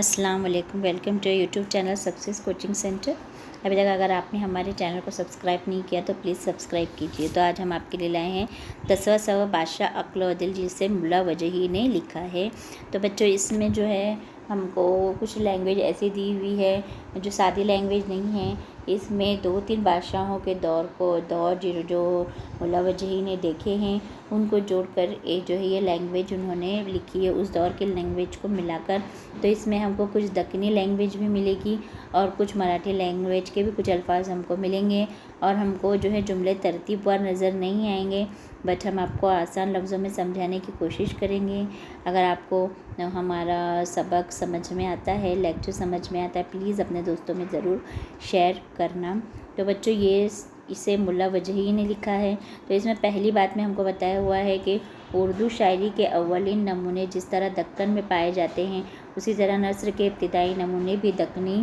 अस्सलाम वालेकुम। Welcome to YouTube channel success coaching centre. अभी तक अगर आपने हमारे चैनल को सब्सक्राइब नहीं किया तो प्लीज़ सब्सक्राइब कीजिए। तो आज हम आपके लिए लाए हैं 10वां सबक बादशाह अक्ल व दिल, जिसे मुल्ला वजही ने लिखा है। तो बच्चों, इसमें जो है हमको कुछ लैंग्वेज ऐसी दी हुई है जो सादी लैंग्वेज नहीं है। इसमें 2-3 बादशाहों के दौर जो मुल्ला वजही ने देखे हैं उनको जोड़कर जो है ये लैंग्वेज उन्होंने लिखी है, उस दौर के लैंग्वेज को मिलाकर। तो इसमें हमको कुछ दक्कनी लैंग्वेज भी मिलेगी और कुछ मराठी लैंग्वेज के भी कुछ अल्फाज हमको मिलेंगे, और हमको जो है जुमले तरतीब पर नज़र नहीं आएंगे, बट हम आपको आसान लफ्ज़ों में समझाने की कोशिश करेंगे। अगर आपको हमारा सबक समझ में आता है, लेक्चर समझ में आता है, प्लीज़ अपने दोस्तों में ज़रूर शेयर करना। तो बच्चों, इसे मुल्ला वजही ने लिखा है। तो इसमें पहली बात में हमको बताया हुआ है कि उर्दू शायरी के अव्वलीन नमूने जिस तरह दक्कन में पाए जाते हैं, उसी तरह नस्र के इब्तिदाई नमूने भी दक्कनी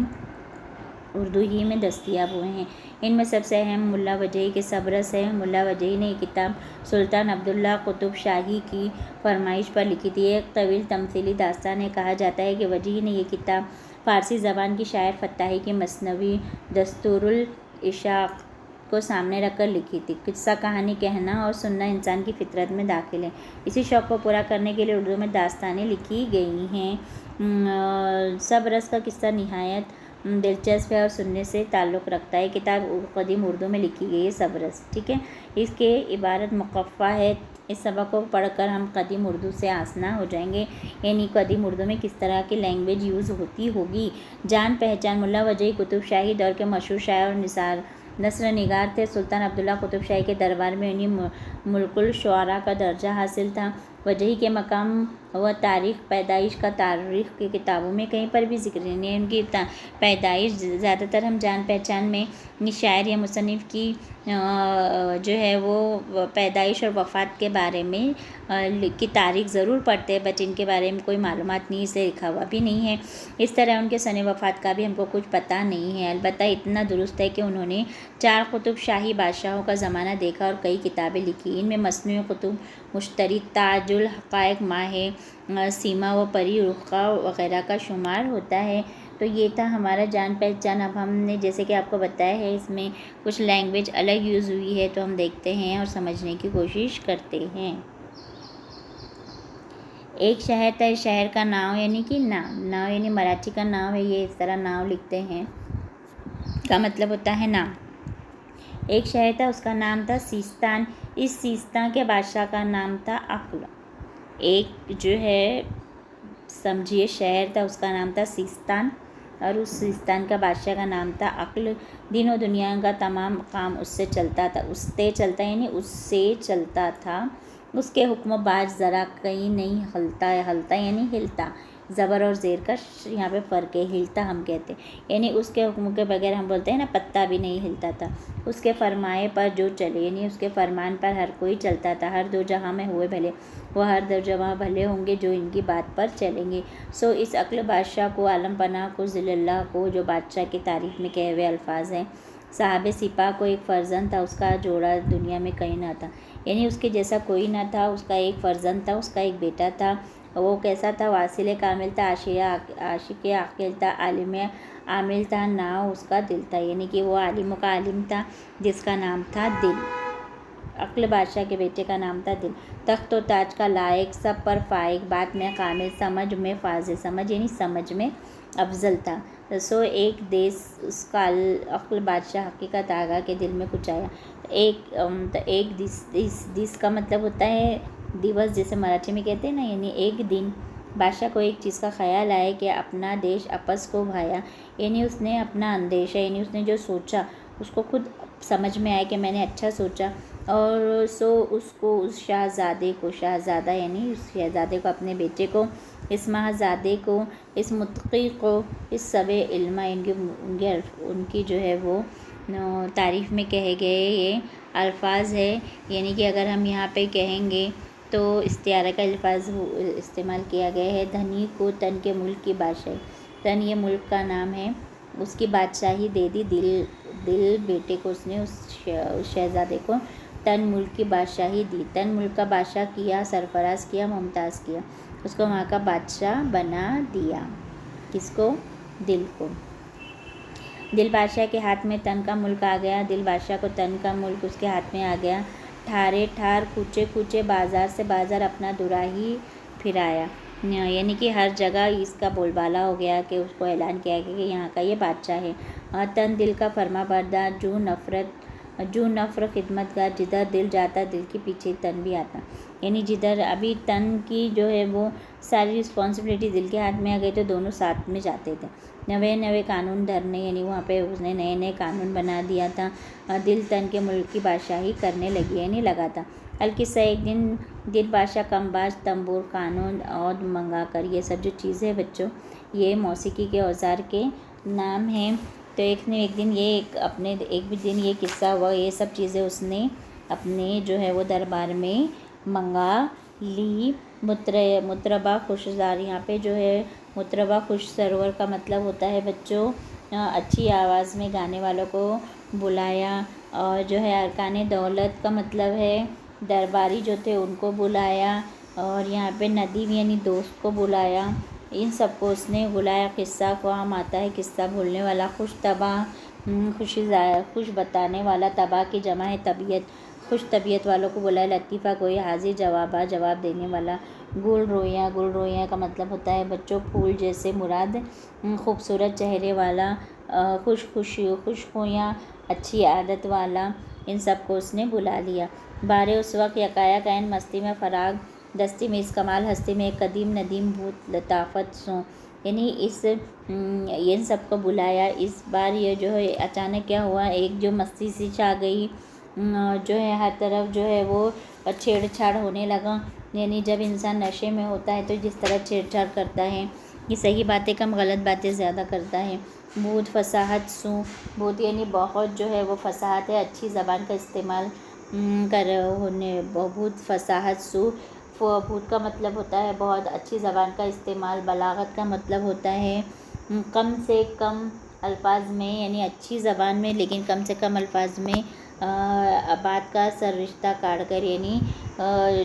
उर्दू ही में दस्तयाब हुए हैं। इनमें सबसे अहम मुल्ला वजही के सबरस है। मुल्ला वजही ने ये किताब सुल्तान अब्दुल्ला कुतुब शाही की फरमाइश पर लिखी थी। एक तवील तमसीली दास्तान है। कहा जाता है कि वजही ने ये किताब फ़ारसी ज़बान की शायर फत्ताही की मसनवी दस्तूरुल इशाक़ को सामने रखकर लिखी थी। किस्सा कहानी कहना और सुनना इंसान की फितरत में दाखिल है। इसी शौक़ को पूरा करने के लिए उर्दू में दास्तानें लिखी गई हैं। सब रस का किस्सा निहायत दिलचस्प है और सुनने से ताल्लुक़ रखता है। किताब कदीम उर्दू में लिखी गई है, सब रस, ठीक है। इसके इबारत मुक़फ़्फ़ा है। इस सबक को पढ़कर हम कदीम उर्दू से आसना हो जाएंगे, यानी कदीम उर्दू में किस तरह की लैंग्वेज यूज़ होती होगी। जान पहचान। मुल्ला वजही कुतुब शाही दौर के मशहूर शायर और नस्र निगार थे। सुल्तान अब्दुल्ला कुतुब शाही के दरबार में उन्हें मुल्कुल शुआरा का दर्जा हासिल था। वजही के मकाम व तारीख़ पैदाइश का तारीख़ की किताबों में कहीं पर भी जिक्र नहीं है। उनकी पैदाइश ज़्यादातर हम जान पहचान में शायर या मुसन्निफ़ की जो है वो पैदाइश और वफ़ात के बारे में की तारीख़ ज़रूर पढ़ते हैं, बट इनके बारे में कोई मालूमात नहीं, इसे लिखा हुआ भी नहीं है। इस तरह उनके सने वफ़ात का भी हमको कुछ पता नहीं है। अलबत्ता इतना दुरुस्त है कि उन्होंने 4 कुतुब शाही बादशाहों का ज़माना देखा और कई किताबें लिखी। इनमें मसनू कुतुब, मुश्तरी, ताजुल हक़ाइक़, माहे सीमा व परी रुख़ा वग़ैरह का शुमार होता है। तो ये था हमारा जान पहचान। अब हमने जैसे कि आपको बताया है, इसमें कुछ लैंग्वेज अलग यूज़ हुई है, तो हम देखते हैं और समझने की कोशिश करते हैं। एक शहर था। इस शहर का नाम यानी कि नाम यानी मराठी का नाम है, ये इस तरह नाम लिखते हैं, का मतलब होता है नाम। एक शहर था, उसका नाम था सीस्तान। इस सीस्तान के बादशाह का नाम था अक्ल। एक जो है समझिए शहर था, उसका नाम था सीस्तान, और उस सीस्तान का बादशाह का नाम था अक्ल। दिनों दुनिया का तमाम काम उससे चलता था। उसके हुक्म बाज ज़रा कहीं नहीं हलता यानी हिलता। ज़बर और ज़ेर का यहाँ पे फ़र्क है। हिलता हम कहते हैं, यानी उसके हुक्म के बगैर हम बोलते हैं ना, पत्ता भी नहीं हिलता था। उसके फरमाए पर जो चले, यानी उसके फरमान पर हर कोई चलता था। हर दो जहाँ में हुए भले, वह हर दो जहाँ भले होंगे जो इनकी बात पर चलेंगे। सो इस अक्ल बादशाह को, आलम पनाह को, ज़िल्लल्लाह को, जो बादशाह की तारीफ़ में कहे हुए अल्फाज हैं। साहब सिपा को एक फ़र्जंद था, उसका जोड़ा दुनिया में कहीं ना था, यानी उसके जैसा कोई ना था। उसका एक फ़र्जंद था, उसका एक बेटा था। वो कैसा था? वासिल कामिल था, आशिक आकिल था, आलिम आमिल था, ना उसका दिल था, यानी कि वो आलिम का आलिम था जिसका नाम था दिल। अक्ल बादशाह के बेटे का नाम था दिल। तख्त व ताज का लायक, सब पर फाइक, बात में कामिल, समझ में फाजिल, समझ यानी समझ में अफजल था। सो एक देश उसका अक्ल बादशाह हकीकत आगा के दिल में कुछ आया। एक दिस का मतलब होता है दिवस, जैसे मराठी में कहते हैं ना, यानी एक दिन। बादशाह को एक चीज़ का ख्याल आया कि अपना देश आपस को भाया, यानी उसने अपना अंदेशा, यानी उसने जो सोचा उसको खुद समझ में आया कि मैंने अच्छा सोचा, और सो उसको उस शहज़ादा यानी उस शहज़ादे को, अपने बेटे को, इस महाज़ादे को, इस मुत्क़ी को, इस सबे इल्मा, उनकी जो है वो तारीफ़ में कहे गए ये अल्फाज है। यानी कि अगर हम यहाँ पे कहेंगे तो इस्तिआरा का अल्फाज इस्तेमाल किया गया है। धनी को तन के मुल्क की बादशाही, तन ये मुल्क का नाम है, उसकी बादशाही दे दी। दिल बेटे को उसने, उस शहज़ादे को तन मुल्क की बादशाही दी। तन मुल्क का बादशाह किया, सरफराज किया, मुमताज़ किया, उसको वहाँ का बादशाह बना दिया। किसको? दिल को। दिल बादशाह के हाथ में तन का मुल्क आ गया। दिल बादशाह को तन का मुल्क उसके हाथ में आ गया। ठारे ठार कूचे कूचे बाज़ार से बाज़ार अपना दुराही फिराया। यानी कि हर जगह इसका बोलबाला हो गया कि उसको ऐलान किया गया कि यहाँ का ये बादशाह है। तन दिल का फरमा बरदार, जू नफ़्र खिदमतगार, जिधर दिल जाता दिल के पीछे तन भी आता। यानी जिधर अभी तन की जो है वो सारी रिस्पॉन्सिबिलिटी दिल के हाथ में आ गई तो दोनों साथ में जाते थे। नए नए कानून धरने, यानी वहाँ पे उसने नए नए कानून बना दिया था। दिल तन के मुल्क की बादशाही करने लगी, यानी लगा था। अलकिस्सा, एक दिन दिल बादशाह कमबाज तंबूर कानून और मंगा कर, ये सब जो चीज़ें बच्चों ये मौसीकी के औजार के नाम हैं। तो एक दिन ये किस्सा हुआ, ये सब चीज़ें उसने अपने जो है वो दरबार में मंगा ली। मुतरबा खुशजार, यहाँ पे जो है मुतरबा खुश सरोवर का मतलब होता है बच्चों अच्छी आवाज़ में गाने वालों को बुलाया। और जो है अरकान दौलत का मतलब है दरबारी जो थे उनको बुलाया। और यहाँ पे नदीम यानी दोस्त को बुलाया। इन सबको उसने बुलाया। किस्सा को हम आता है किस्सा भूलने वाला, खुश तबाह खुश बताने वाला, तबाह की जमा है तबीयत, खुश तबीयत वालों को बुलाया। लतीफ़ा गोई हाजिर जवाब देने वाला। गुल रोइयाँ का मतलब होता है बच्चों फूल जैसे, मुराद खूबसूरत चेहरे वाला। खुशखोयाँ अच्छी आदत वाला। इन सबको उसने बुला लिया। बारे उस वक्त यकाया कैन मस्ती में फराग, दस्ती में इस कमाल हस्ती में एक कदीम नदीम भूत लताफत सो। यानी इन सबको बुलाया। इस बार ये जो है अचानक क्या हुआ, एक जो मस्ती सी छा गई, जो है हर तरफ जो है वो छेड़छाड़ होने लगा। यानी जब इंसान नशे में होता है तो जिस तरह छेड़छाड़ करता है, ये सही बातें कम गलत बातें ज़्यादा करता है। बहुत फसाहत सू, बहुत यानी बहुत जो है वो फसाहत है, अच्छी ज़बान का इस्तेमाल कर होने। बहुत फसाहत सू, बहुत का मतलब होता है बहुत, अच्छी ज़बान का इस्तेमाल। बलागत का मतलब होता है कम से कम अल्फाज में, यानी अच्छी ज़बान में लेकिन कम से कम अल्फाज में बात का सर रिश्ता काट कर, यानी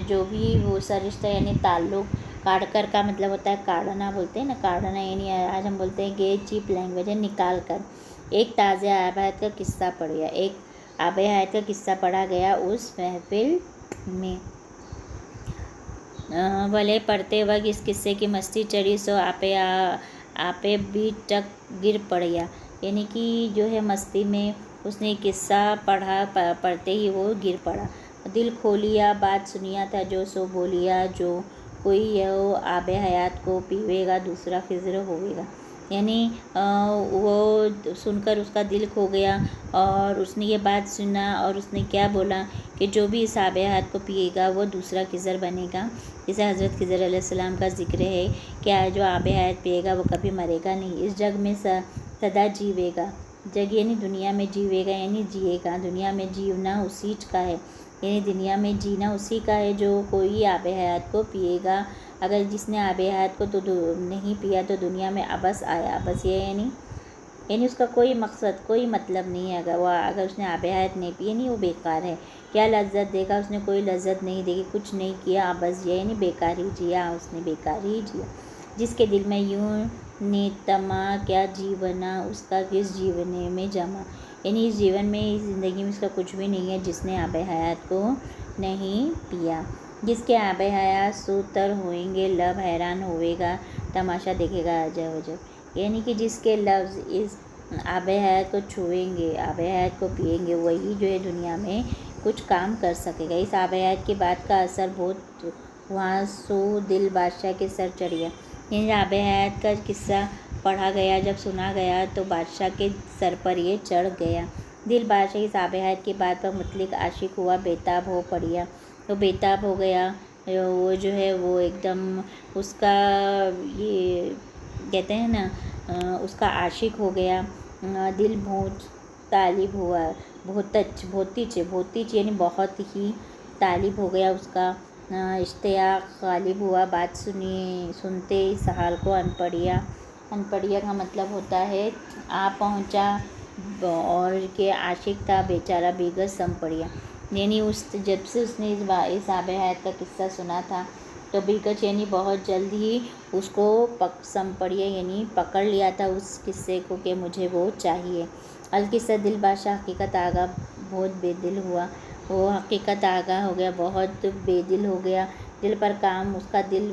जो भी वो सर रिश्ता यानी ताल्लुक़ काट कर का मतलब होता है काटना, बोलते हैं ना काटना, यानी आज हम बोलते हैं कि चीप लैंग्वेज है, निकाल कर। एक ताज़े आब हयात का किस्सा पढ़ गया, एक आब हयात का किस्सा पढ़ा गया उस महफिल में। भले पढ़ते वक्त इस किस्से की मस्ती चढ़ी सो आपे भी टक गिर पड़ गया। यानी कि जो है मस्ती में उसने किस्सा पढ़ते ही वो गिर पड़ा। दिल खोलिया बात सुनिया था जो सो बोलिया, जो कोई यह आब हयात को पीवेगा दूसरा खिज़र होवेगा। यानी वो सुनकर उसका दिल खो गया और उसने ये बात सुना और उसने क्या बोला कि जो भी इस आब हयात को पिएगा वो दूसरा खिज़र बनेगा। जैसे हज़रत खिज़र अलैहिस्सलाम का ज़िक्र है कि जो आब हयात पिएगा वो कभी मरेगा नहीं, इस जग में सदा जीवेगा। जग यानी दुनिया में जीवेगा, यानी जिएगा। दुनिया में जीवना उसी का है, यानी दुनिया में जीना उसी का है जो कोई आब हयात को पिएगा। अगर जिसने आब हयात को तो नहीं पिया तो दुनिया में अबस आया। बस ये यानी उसका कोई मकसद कोई मतलब नहीं है। अगर उसने आब हयात नहीं पी यानी वो बेकार है। क्या लज्जत देखा उसने, कोई लज्जत नहीं देखी, कुछ नहीं किया, बस ये यानी बेकार ही जिया, उसने बेकार ही जिया। जिसके दिल में यूं नेतमा क्या जीवना, उसका किस जीवने में जमा। यानी इस जीवन में इस ज़िंदगी में उसका कुछ भी नहीं है जिसने आब हयात को नहीं पिया। जिसके आब हयात सूतर होएंगे लब हैरान होएगा, तमाशा देखेगा अजब अजब। यानी कि जिसके लफ्ज़ इस आब हयात को छुएंगे, आब हयात को पिएंगे, वही जो है दुनिया में कुछ काम कर सकेगा। इस आब हयात की बात का असर बहुत वहाँ सो दिल बादशाह के सर चढ़ गया। यानी आब हयात का किस्सा पढ़ा गया, जब सुना गया तो बादशाह के सर पर ये चढ़ गया। दिल बादशाह इस आब हयात की बात पर मुतलिक आशिक हुआ, बेताब हो पड़िया। तो बेताब हो गया, वो जो है वो एकदम उसका ये कहते हैं ना उसका आशिक हो गया। दिल बहुत तालिब हुआ, बहुत यानी बहुत ही तालिब हो गया उसका। इश्तियाक गालिब हुआ, बात सुनते इस हाल को अनपढ़िया का मतलब होता है आ पहुँचा और के आशिक था बेचारा बेगस सम पड़िया। यानी जब से उसने इस आब हयात का किस्सा सुना था तो बिलकश यानी बहुत जल्द ही उसको संपड़िए यानी पकड़ लिया था उस किस्से को कि मुझे वो चाहिए। अलकिस्सा दिल बादशाह हकीकत आगा बहुत बेदिल हुआ, वो हकीकत आगा हो गया, बहुत बेदिल हो गया। दिल पर काम, उसका दिल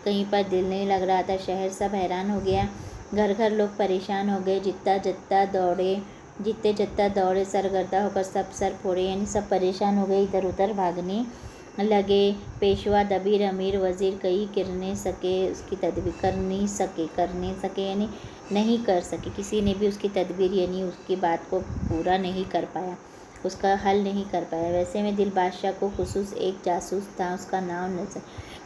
कहीं पर दिल नहीं लग रहा था। शहर सब हैरान हो गया, घर घर लोग परेशान हो गए। जितने जत्ता दौड़े सरगर्दा होकर सब सर फोड़े, यानी सब परेशान हो गए, इधर उधर भागने लगे। पेशवा दबीर अमीर वज़ीर कई करने सके, उसकी तदबीर करने सके यानी नहीं कर सके, किसी ने भी उसकी तदबीर यानी उसकी बात को पूरा नहीं कर पाया, उसका हल नहीं कर पाया। वैसे में दिल बादशाह को खुसूस एक जासूस था, उसका नाम नज़र।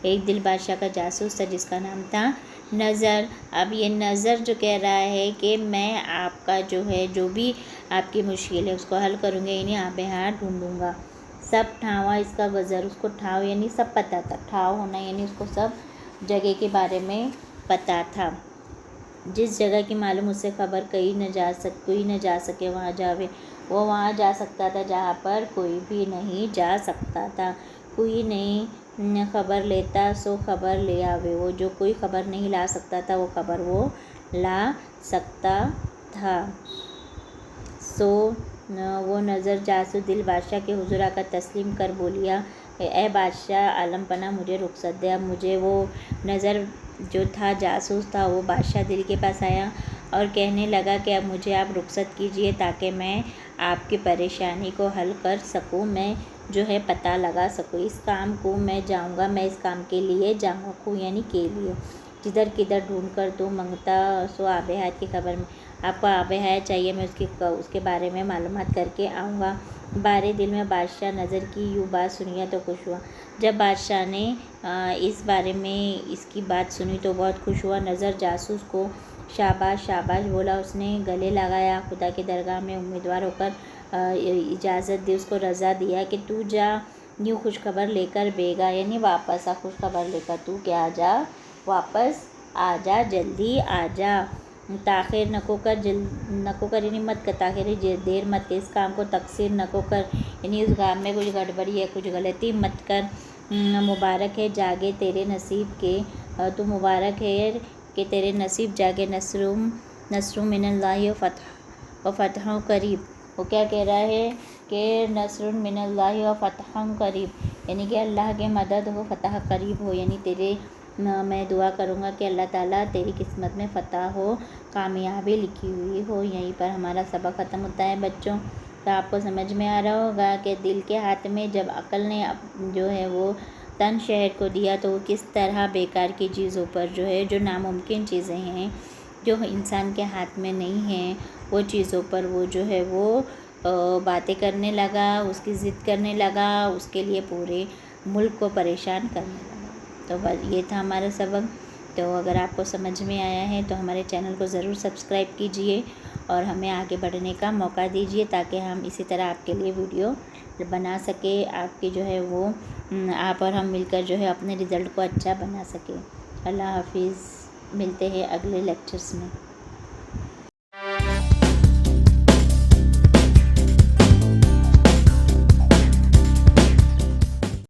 एक दिल बादशाह का जासूस था जिसका नाम था नज़र। अब ये नज़र जो कह रहा है कि मैं आपका जो है, जो भी आपकी मुश्किल है उसको हल करूँगा, यानी आबेहार ढूंढूंगा। सब ठावा इसका गज़र, उसको ठाव यानी सब पता था, ठाव होना यानी उसको सब जगह के बारे में पता था। जिस जगह की मालूम उससे खबर कोई न जा सके वहाँ जावे, वो वहाँ जा सकता था जहाँ पर कोई भी नहीं जा सकता था। कोई नहीं खबर लेता सो खबर ले आवे, वो जो कोई खबर नहीं ला सकता था वो खबर वो ला सकता था। सो वो नज़र जासूस दिल बादशाह के हुजूर आकर तस्लीम कर बोलिया, ए बादशाह आलमपना मुझे रुखसत दे। अब मुझे वो नज़र जो था जासूस था वो बादशाह दिल के पास आया और कहने लगा कि अब मुझे आप रुखसत कीजिए ताकि मैं आपकी परेशानी को हल कर सकूं, मैं जो है पता लगा सकूं। इस काम को मैं जाऊंगा, मैं इस काम के लिए जाऊंगा, को यानी के लिए जिधर किधर ढूंढ कर तू मंगता सो आब हयात की खबर में, आपको आब हयात चाहिए, मैं उसके बारे में मालूमात करके आऊँगा। बारे दिल में बादशाह नज़र की यूँ बात सुनिया तो खुश हुआ। जब बादशाह ने इस बारे में इसकी बात सुनी तो बहुत खुश हुआ। नज़र जासूस को शाबाश शाबाश बोला, उसने गले लगाया, खुदा की दरगाह में उम्मीदवार होकर इजाज़त दी, उसको रज़ा दिया कि तू जा यूँ खुशखबर लेकर बेगा, यानी वापस आ, खुशखबर लेकर तू क्या जा, वापस आ जा, जल्दी आ जा। ताख़िर नको कर यानी मत कर, ताख़िर देर मत कर, इस काम को तकसीर नको कर यानी उस काम में कुछ गड़बड़ी है, कुछ गलती मत कर। मुबारक है जागे तेरे नसीब के, तो मुबारक है कि तेरे नसीब जागे। नस्रुम मिनल्लाहि व फतहुन करीब, वो क्या कह रहा है कि नस्रुन मिनल्लाहि व फतहुन करीब, यानी कि अल्लाह के मदद हो, फ़तह करीब हो, यानी तेरे मैं दुआ करूँगा कि अल्लाह ताला तेरी किस्मत में फ़तह हो, कामयाबी लिखी हुई हो। यहीं पर हमारा सबक ख़त्म होता है बच्चों। तो आपको समझ में आ रहा होगा कि दिल के हाथ में जब अक्ल ने जो है वो तन शहर को दिया तो वो किस तरह बेकार की चीज़ों पर जो है, जो नामुमकिन चीज़ें हैं, जो इंसान के हाथ में नहीं हैं, वो चीज़ों पर वो जो है वो बातें करने लगा, उसकी ज़िद करने लगा, उसके लिए पूरे मुल्क को परेशान करने लगा। तो बस ये था हमारा सबक। तो अगर आपको समझ में आया है तो हमारे चैनल को ज़रूर सब्सक्राइब कीजिए और हमें आगे बढ़ने का मौका दीजिए ताकि हम इसी तरह आपके लिए वीडियो बना सके, आपकी जो है वो आप और हम मिलकर जो है अपने रिज़ल्ट को अच्छा बना सके। अल्लाह हाफिज़, मिलते हैं अगले लेक्चर्स में।